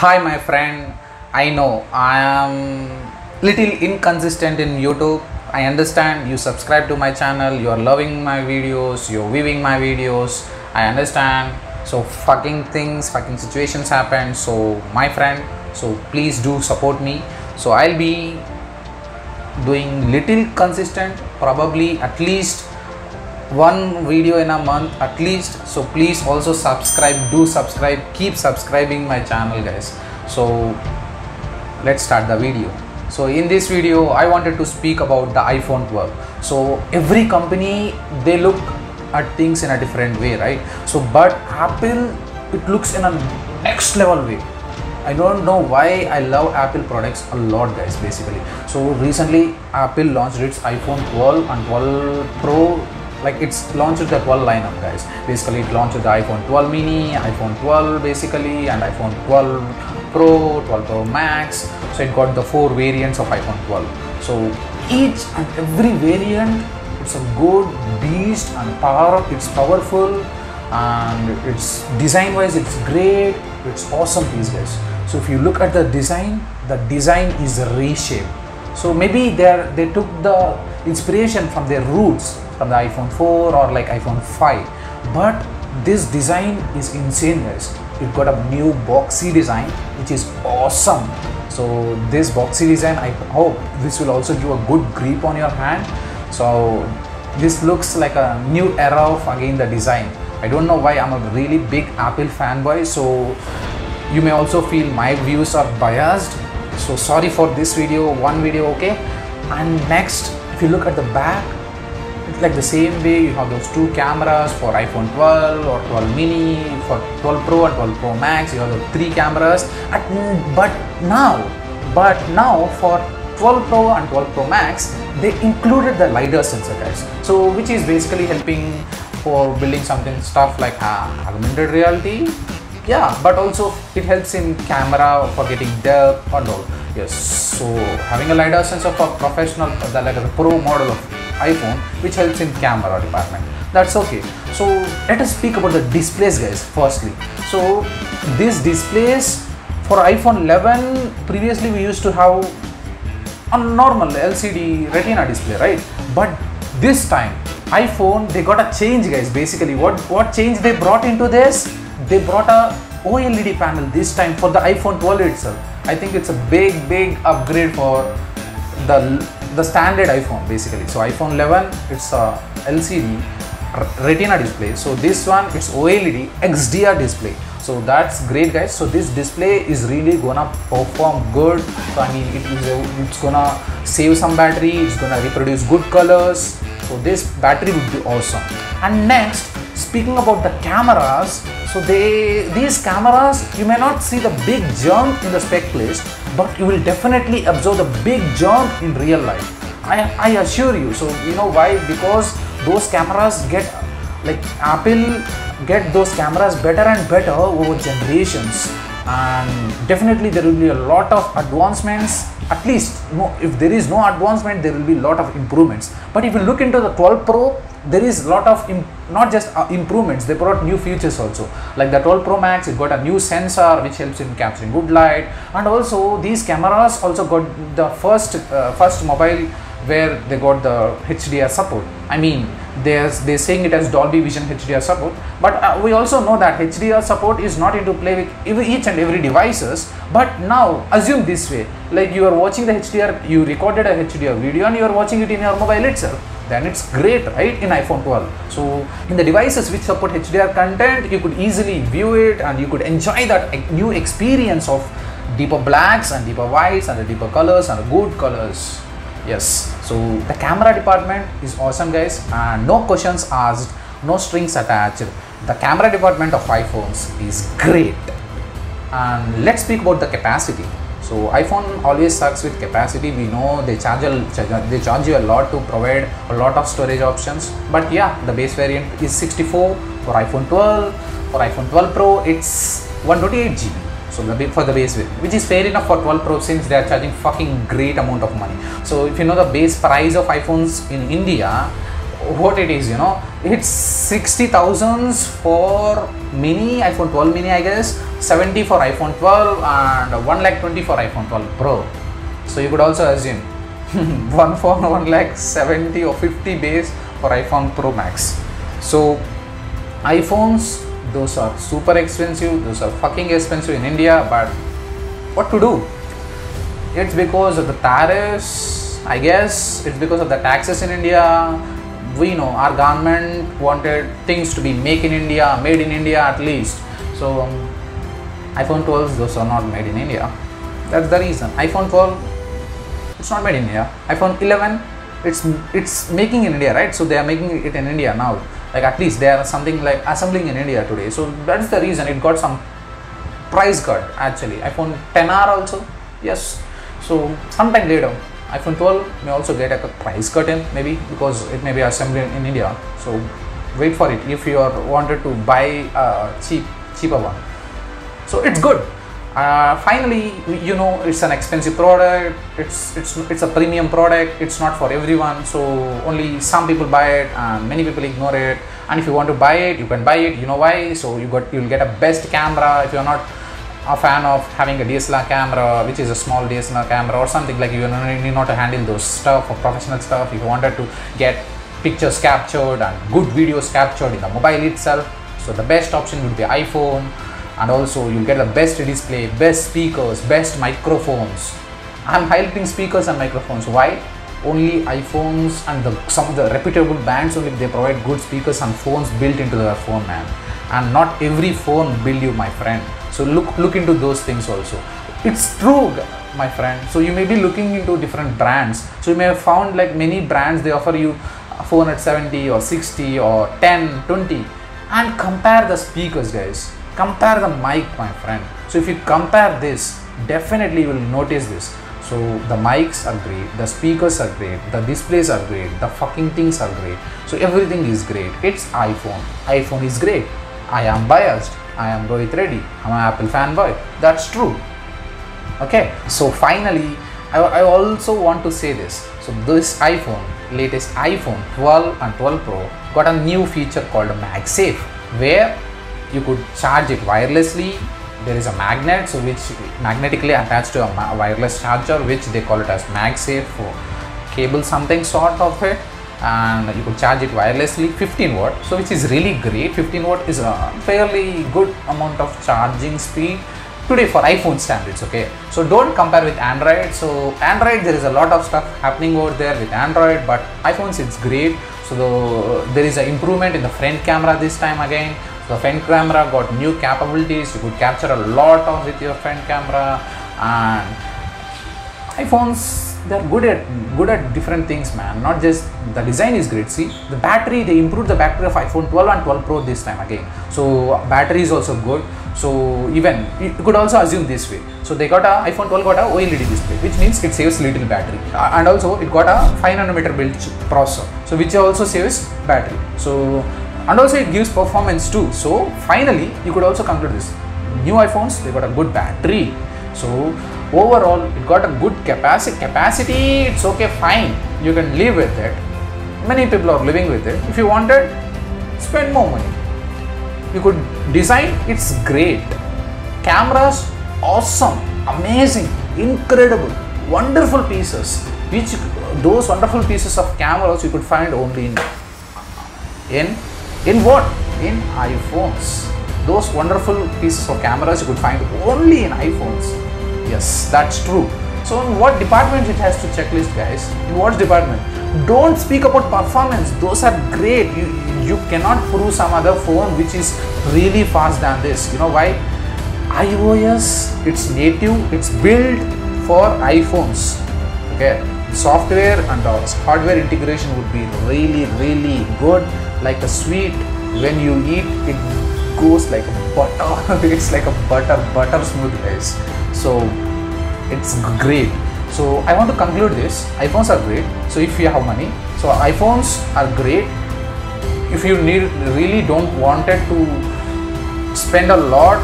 Hi my friend, I know I am little inconsistent in YouTube. I understand you subscribe to my channel, you are loving my videos, you're viewing my videos. I understand. So fucking things, fucking situations happen. So my friend, so please do support me. So I'll be doing little consistent, probably at least one video in a month at least. So please also subscribe, do subscribe, keep subscribing my channel guys. So let's start the video. So in this video I wanted to speak about the iPhone 12. So every company, they look at things in a different way, right? So but Apple, it looks in a next level way. I don't know why I love Apple products a lot guys, basically. So recently Apple launched its iPhone 12 and 12 Pro. Like it's launched the 12 lineup guys. Basically it launched the iPhone 12 mini, iPhone 12 basically, and iPhone 12 Pro, 12 Pro Max. So it got the 4 variants of iPhone 12. So each and every variant, it's a good beast and it's powerful, and it's design wise it's great. It's awesome piece guys. So if you look at the design is reshaped. So maybe they took the inspiration from their roots, from the iPhone 4 or like iPhone 5, but this design is insane guys. It got a new boxy design which is awesome. So this boxy design, I hope this will also give a good grip on your hand. So this looks like a new era of again the design. I don't know why, I'm a really big Apple fanboy, so you may also feel my views are biased. So sorry for this video, one video, okay? And next, if you look at the back, it's like the same way. You have those 2 cameras for iPhone 12 or 12 mini, for 12 Pro and 12 Pro Max. You have the 3 cameras. But now for 12 Pro and 12 Pro Max, they included the LiDAR sensor guys. So which is basically helping for building something stuff like augmented reality. Yeah, but also it helps in camera for getting depth and all. Yes, so having a LiDAR sensor for professional, like the Pro model of iPhone, which helps in camera department. That's okay. So let us speak about the displays guys firstly. So these displays for iPhone 11, previously we used to have a normal LCD retina display, right? But this time iPhone, they got a change guys. Basically what change they brought into this? They brought a OLED panel this time for the iPhone 12 itself. I think it's a big upgrade for the standard iPhone basically. So iPhone 11, it's a LCD retina display. So this one, it's OLED XDR display. So that's great guys. So this display is really gonna perform good. So I mean it's gonna save some battery, it's gonna reproduce good colors. So this battery would be awesome. And next, speaking about the cameras, so these cameras, you may not see the big jump in the spec list, but you will definitely observe the big jump in real life. I assure you. So you know why? Because those cameras get, like Apple get those cameras better and better over generations, and definitely there will be a lot of advancements. At least if there is no advancement, there will be a lot of improvements. But if you look into the 12 Pro, there is a lot of not just improvements, they brought new features also. Like the 12 Pro Max, it got a new sensor which helps in capturing good light, and also these cameras also got the first mobile where they got the HDR support. I mean they're saying it as Dolby Vision HDR support, but we also know that HDR support is not into play with each and every devices. But now assume this way, like you are watching the HDR, you recorded a HDR video and you are watching it in your mobile itself, then it's great, right, in iPhone 12. So in the devices which support HDR content, you could easily view it and you could enjoy that new experience of deeper blacks and deeper whites and the deeper colors and the good colors. Yes, so the camera department is awesome guys, and no questions asked, no strings attached. The camera department of iPhones is great. And let's speak about the capacity. So iPhone always sucks with capacity. We know they charge you a lot to provide a lot of storage options. But yeah, the base variant is 64 for iPhone 12. For iPhone 12 Pro, it's 128 GB. So for the base variant, which is fair enough for 12 Pro since they are charging fucking great amount of money. So if you know the base price of iPhones in India, what it is, it's 60,000 for mini iPhone 12 mini, I guess, 70 for iPhone 12 and 1,20,000 for iPhone 12 Pro. So you could also assume one phone 1,70,000 or 50 base for iPhone Pro Max. So iPhones, those are super expensive, those are fucking expensive in India, but what to do? It's because of the tariffs, I guess. It's because of the taxes in India. We know our government wanted things to be made in India at least. So iPhone 12, those are not made in India. That's the reason. iPhone 12, it's not made in India. iPhone 11, it's making in India, right? So they are making it in India now. Like at least they are something like assembling in India today. So that's the reason it got some price cut actually. iPhone 10R also, yes. So sometime later, iPhone 12 may also get a price cut in, maybe, because it may be assembled in India. So wait for it if you are wanted to buy a cheaper one. So it's good. Finally, it's an expensive product. It's a premium product. It's not for everyone. So only some people buy it and many people ignore it. And if you want to buy it, you can buy it. You know why? So you'll get a best camera. If you're not a fan of having a DSLR camera, which is a small DSLR camera or something, like you need not to handle those stuff or professional stuff. If you wanted to get pictures captured and good videos captured in the mobile itself, so the best option would be iPhone. And also you'll get the best display, best speakers, best microphones. I'm highlighting speakers and microphones. Why? Only iPhones and some of the reputable brands only, they provide good speakers and phones built into their phone, man. And not every phone build you, my friend. So look into those things also. It's true, my friend. So you may be looking into different brands. So you may have found like many brands, they offer you a phone at 70 or 60 or 10, 20, and compare the speakers, guys. Compare the mic, my friend. So if you compare this, definitely you will notice this. So the mics are great, the speakers are great, the displays are great, the fucking things are great. So everything is great. It's iPhone. iPhone is great. I am biased. I am Rohit Reddy. I'm an Apple fanboy. That's true. Okay. So finally, I also want to say this. So this iPhone, latest iPhone 12 and 12 Pro got a new feature called MagSafe, where you could charge it wirelessly. There is a magnet, so which magnetically attached to a wireless charger, which they call it as MagSafe, for cable something sort of it, and you could charge it wirelessly. 15 watt, so which is really great. 15 watt is a fairly good amount of charging speed today for iPhone standards. Okay, so don't compare with Android. So Android, there is a lot of stuff happening over there with Android, but iPhones, it's great. So there is an improvement in the front camera this time again. The front camera got new capabilities. You could capture a lot of with your front camera. And iPhones, they're good at different things, man. Not just the design is great. See, the battery, they improved the battery of iPhone 12 and 12 Pro this time again. So battery is also good. So even you could also assume this way. So they got a iPhone 12 got a OLED display, which means it saves little battery, and also it got a 5nm built processor, so which also saves battery. So and also it gives performance too. So finally you could also conclude this: new iPhones, they got a good battery. So overall it got a good capacity. It's okay, fine, you can live with it. Many people are living with it. If you wanted, spend more money. You could design, it's great. Cameras, awesome, amazing, incredible, wonderful pieces. Which those wonderful pieces of cameras you could find only in what? In iPhones. Those wonderful pieces of cameras you could find only in iPhones. Yes, that's true. So in what department it has to checklist, guys? In what department? Don't speak about performance. Those are great. You cannot prove some other phone which is really fast than this. You know why? iOS, it's native, it's built for iPhones. Okay, software and hardware integration would be really good, like a sweet. When you eat, it goes like butter. It's like a butter smooth, guys. So it's great. So I want to conclude this: iPhones are great. So if you have money, so iPhones are great. If you really don't wanted to spend a lot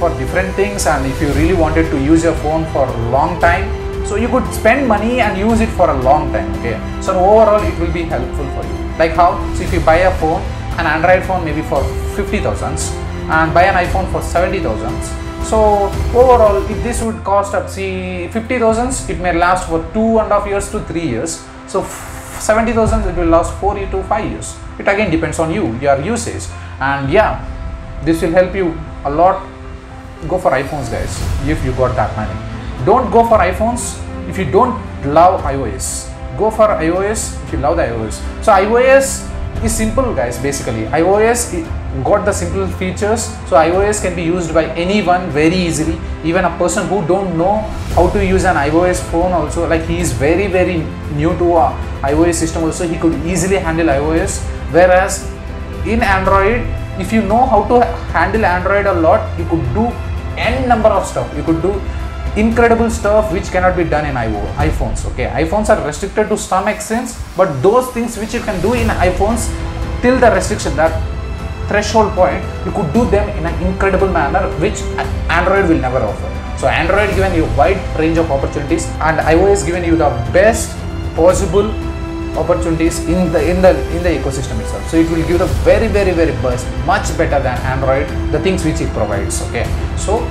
for different things, and if you really wanted to use your phone for a long time, So you could spend money and use it for a long time. Okay, so overall it will be helpful for you. Like how? So if you buy a phone, an Android phone maybe for 50,000 and buy an iPhone for 70,000. So overall, if this would cost up, see 50,000, it may last for 2.5 years to 3 years. So 70,000, it will last 4 to 5 years. It again depends on you, your usage, and yeah, this will help you a lot. Go for iPhones, guys, if you got that money. Don't go for iPhones if you don't love iOS. Go for iOS if you love the iOS. So iOS is simple, guys. Basically iOS got the simple features, so iOS can be used by anyone very easily. Even a person who don't know how to use an iOS phone also, like he is very new to a iOS system also, he could easily handle iOS. Whereas in Android, if you know how to handle Android a lot, you could do n number of stuff. You could do incredible stuff which cannot be done in iPhones. Okay, iPhones are restricted to some extent, but those things which you can do in iPhones till the restriction, that threshold point, you could do them in an incredible manner which Android will never offer. So Android given you a wide range of opportunities, and iOS given you the best possible opportunities in the ecosystem itself. So it will give the very best, much better than Android, the things which it provides. Okay, so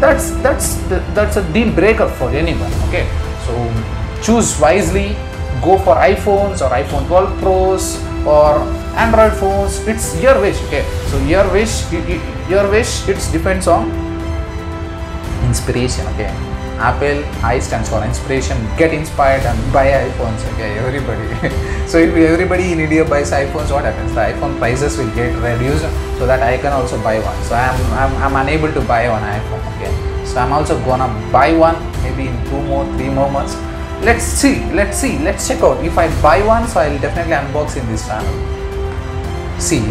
that's a deal breaker for anyone. Okay, so choose wisely. Go for iPhones or iPhone 12 Pros or Android phones. It's your wish. Okay, so your wish it depends on inspiration. Okay, Apple, I stands for inspiration. Get inspired and buy iPhones. Okay, everybody. So if everybody in India buys iPhones, what happens? The iPhone prices will get reduced, so that I can also buy one. So I'm unable to buy one iPhone. Okay, so I'm also gonna buy one maybe in 3 more months. Let's see, let's check out. If I buy one, so I'll definitely unbox in this channel. See,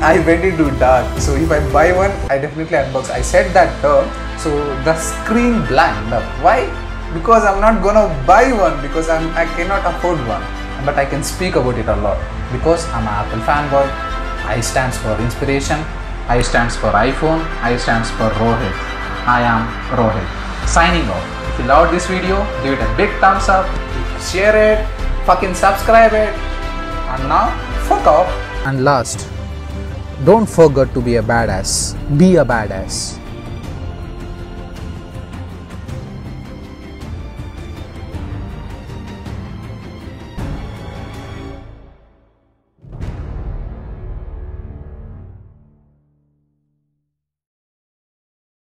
I went into dark, so if I buy one, I definitely unbox. I said that term, so the screen blanked up. Why? Because I'm not gonna buy one, because I cannot afford one, but I can speak about it a lot because I'm an Apple fanboy. I stands for inspiration, I stands for iPhone, I stands for Rohit. I am Rohit. Signing off. If you loved this video, give it a big thumbs up, share it, fucking subscribe it, and now fuck off. And last, don't forget to be a badass. Be a badass.